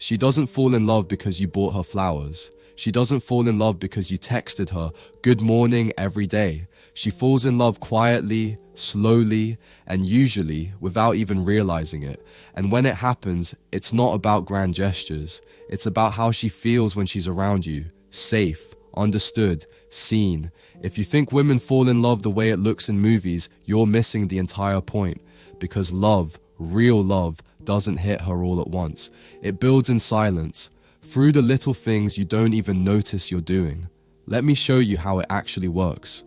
She doesn't fall in love because you bought her flowers. She doesn't fall in love because you texted her good morning every day. She falls in love quietly, slowly, and usually without even realizing it. And when it happens, it's not about grand gestures. It's about how she feels when she's around you. Safe, understood, seen. If you think women fall in love the way it looks in movies, you're missing the entire point. Because love, real love, doesn't hit her all at once. It builds in silence, through the little things you don't even notice you're doing. Let me show you how it actually works.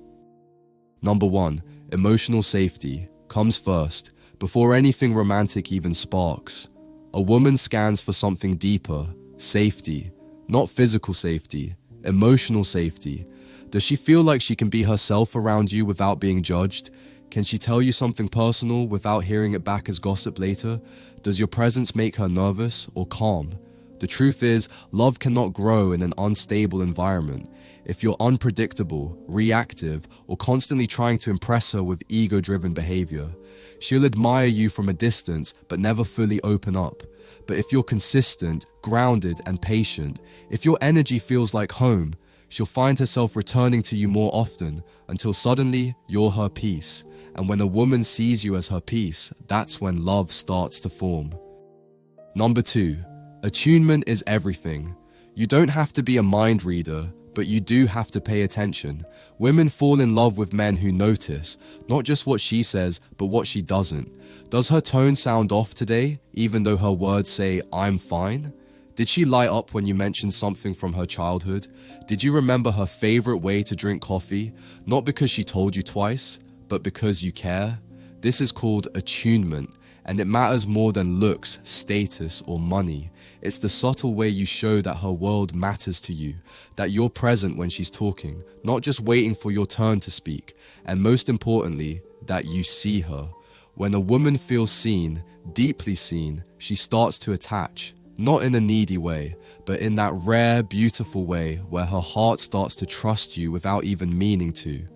Number 1, emotional safety comes first, before anything romantic even sparks. A woman scans for something deeper, safety, not physical safety, emotional safety. Does she feel like she can be herself around you without being judged? Can she tell you something personal without hearing it back as gossip later? Does your presence make her nervous or calm? The truth is, love cannot grow in an unstable environment. If you're unpredictable, reactive, or constantly trying to impress her with ego-driven behavior, she'll admire you from a distance but never fully open up. But if you're consistent, grounded, and patient, if your energy feels like home, she'll find herself returning to you more often until suddenly you're her peace. And when a woman sees you as her peace, that's when love starts to form. Number 2, attunement is everything. You don't have to be a mind reader, but you do have to pay attention. Women fall in love with men who notice, not just what she says, but what she doesn't. Does her tone sound off today, even though her words say, "I'm fine"? Did she light up when you mentioned something from her childhood? Did you remember her favorite way to drink coffee? Not because she told you twice, but because you care? This is called attunement, and it matters more than looks, status, or money. It's the subtle way you show that her world matters to you, that you're present when she's talking, not just waiting for your turn to speak, and most importantly, that you see her. When a woman feels seen, deeply seen, she starts to attach. Not in a needy way, but in that rare, beautiful way where her heart starts to trust you without even meaning to.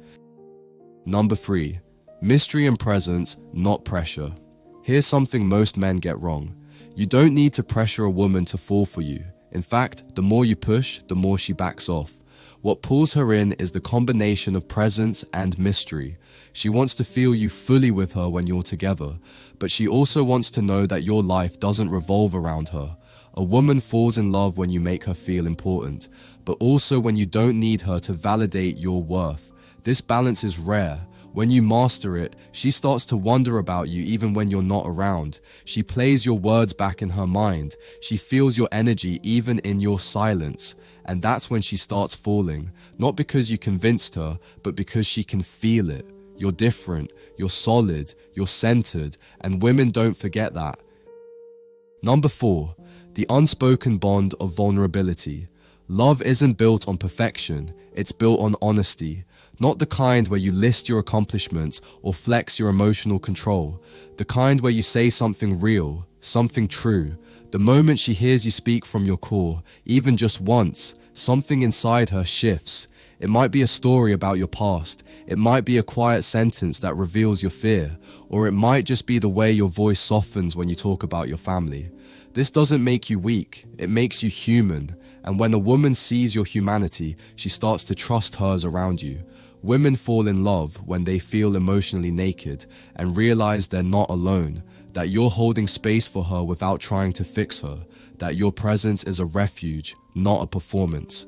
Number 3, mystery and presence, not pressure. Here's something most men get wrong. You don't need to pressure a woman to fall for you. In fact, the more you push, the more she backs off. What pulls her in is the combination of presence and mystery. She wants to feel you fully with her when you're together, but she also wants to know that your life doesn't revolve around her. A woman falls in love when you make her feel important, but also when you don't need her to validate your worth. This balance is rare. When you master it, she starts to wonder about you even when you're not around. She plays your words back in her mind. She feels your energy even in your silence. And that's when she starts falling, not because you convinced her, but because she can feel it. You're different, you're solid, you're centered, and women don't forget that. Number 4, the unspoken bond of vulnerability. Love isn't built on perfection, it's built on honesty. Not the kind where you list your accomplishments or flex your emotional control. The kind where you say something real, something true. The moment she hears you speak from your core, even just once, something inside her shifts. It might be a story about your past. It might be a quiet sentence that reveals your fear. Or it might just be the way your voice softens when you talk about your family. This doesn't make you weak, it makes you human. And when a woman sees your humanity, she starts to trust hers around you. Women fall in love when they feel emotionally naked and realize they're not alone, that you're holding space for her without trying to fix her, that your presence is a refuge, not a performance.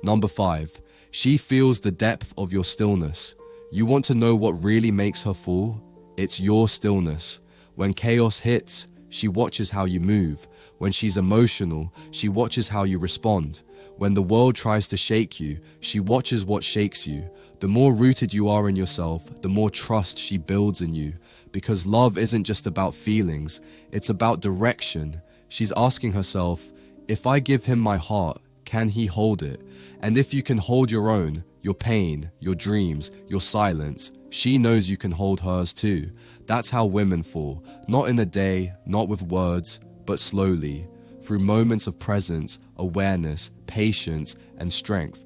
Number 5, she feels the depth of your stillness. You want to know what really makes her fall? It's your stillness. When chaos hits, she watches how you move. When she's emotional, she watches how you respond. When the world tries to shake you, she watches what shakes you. The more rooted you are in yourself, the more trust she builds in you. Because love isn't just about feelings, it's about direction. She's asking herself, if I give him my heart, can he hold it? And if you can hold your own, your pain, your dreams, your silence, she knows you can hold hers too. That's how women fall, not in a day, not with words, but slowly, through moments of presence, awareness, patience, and strength.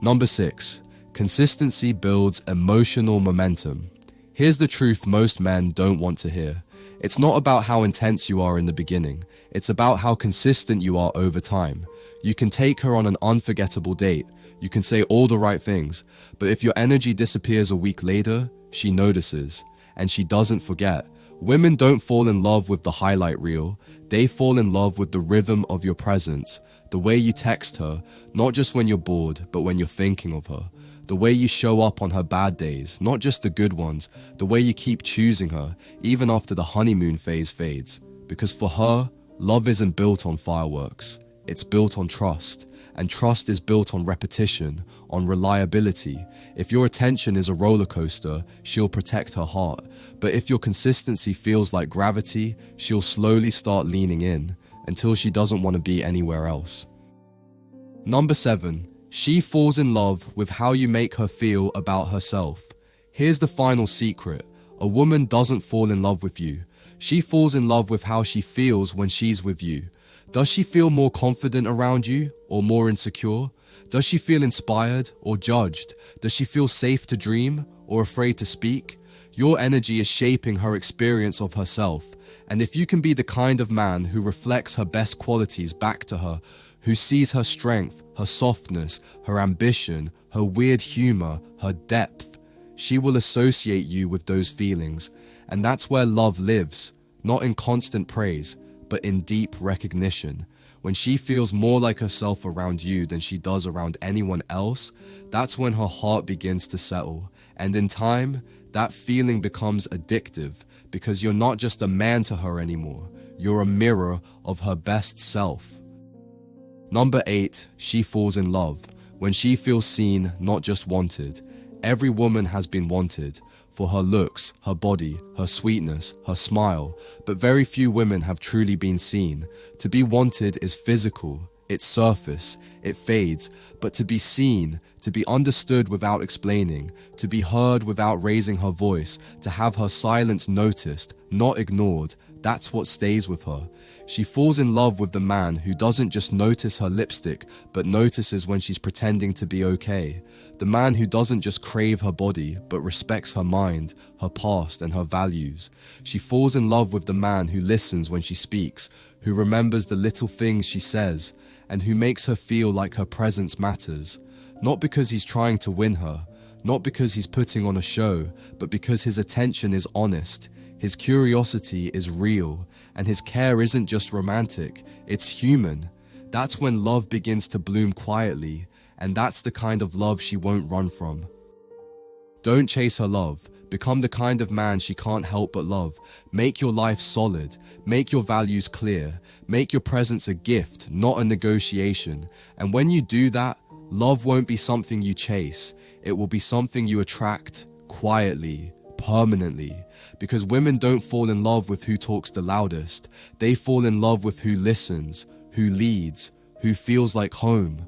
Number 6, consistency builds emotional momentum. Here's the truth most men don't want to hear. It's not about how intense you are in the beginning, it's about how consistent you are over time. You can take her on an unforgettable date, you can say all the right things, but if your energy disappears a week later, she notices, and she doesn't forget. Women don't fall in love with the highlight reel, they fall in love with the rhythm of your presence, the way you text her, not just when you're bored, but when you're thinking of her. The way you show up on her bad days, not just the good ones, the way you keep choosing her, even after the honeymoon phase fades. Because for her, love isn't built on fireworks, it's built on trust. And trust is built on repetition, on reliability. If your attention is a roller coaster, she'll protect her heart. But if your consistency feels like gravity, she'll slowly start leaning in, until she doesn't want to be anywhere else. Number 7. She falls in love with how you make her feel about herself. Here's the final secret. A woman doesn't fall in love with you. She falls in love with how she feels when she's with you. Does she feel more confident around you or more insecure? Does she feel inspired or judged? Does she feel safe to dream or afraid to speak? Your energy is shaping her experience of herself. And if you can be the kind of man who reflects her best qualities back to her, who sees her strength, her softness, her ambition, her weird humor, her depth, she will associate you with those feelings. And that's where love lives, not in constant praise, but in deep recognition. When she feels more like herself around you than she does around anyone else, that's when her heart begins to settle. And in time, that feeling becomes addictive because you're not just a man to her anymore, you're a mirror of her best self. Number 8, she falls in love when she feels seen, not just wanted. Every woman has been wanted for her looks, her body, her sweetness, her smile, but very few women have truly been seen. To be wanted is physical, it's surface, it fades, but to be seen, to be understood without explaining, to be heard without raising her voice, to have her silence noticed, not ignored, that's what stays with her. She falls in love with the man who doesn't just notice her lipstick, but notices when she's pretending to be okay. The man who doesn't just crave her body, but respects her mind, her past, and her values. She falls in love with the man who listens when she speaks, who remembers the little things she says, and who makes her feel like her presence matters. Not because he's trying to win her, not because he's putting on a show, but because his attention is honest. His curiosity is real, and his care isn't just romantic, it's human. That's when love begins to bloom quietly, and that's the kind of love she won't run from. Don't chase her love. Become the kind of man she can't help but love. Make your life solid. Make your values clear. Make your presence a gift, not a negotiation. And when you do that, love won't be something you chase. It will be something you attract quietly, permanently. Because women don't fall in love with who talks the loudest. They fall in love with who listens, who leads, who feels like home.